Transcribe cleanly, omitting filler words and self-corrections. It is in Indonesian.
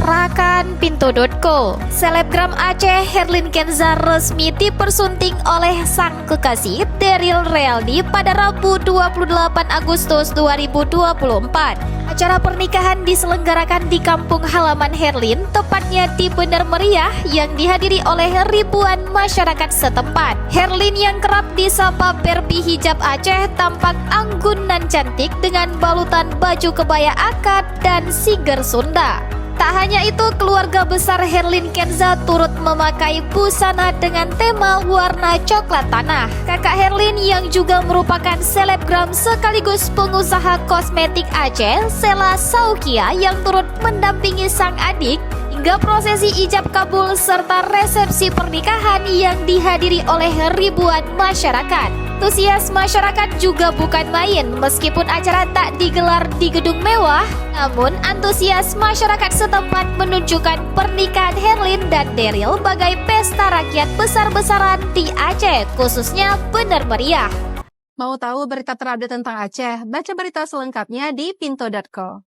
Masyarakat Pintu.co. Selebgram Aceh Herlin Kenza resmi dipersunting oleh sang kekasih Daryl Realdi pada Rabu 28 Agustus 2024. Acara pernikahan diselenggarakan di kampung halaman Herlin, tepatnya di Bener Meriah, yang dihadiri oleh ribuan masyarakat setempat. Herlin yang kerap disapa Barbie Hijab Aceh tampak anggun dan cantik dengan balutan baju kebaya akad dan siger Sunda. Tak hanya itu, keluarga besar Herlin Kenza turut memakai busana dengan tema warna coklat tanah. Kakak Herlin yang juga merupakan selebgram sekaligus pengusaha kosmetik Aceh, Sela Saukia, yang turut mendampingi sang adik hingga prosesi ijab kabul serta resepsi pernikahan yang dihadiri oleh ribuan masyarakat. Antusias masyarakat juga bukan main. Meskipun acara tak digelar di gedung mewah, namun antusias masyarakat setempat menunjukkan pernikahan Herlin dan Daryl bagai pesta rakyat besar-besaran di Aceh, khususnya Bener Meriah. Mau tahu berita terupdate tentang Aceh? Baca berita selengkapnya di Pintu.co.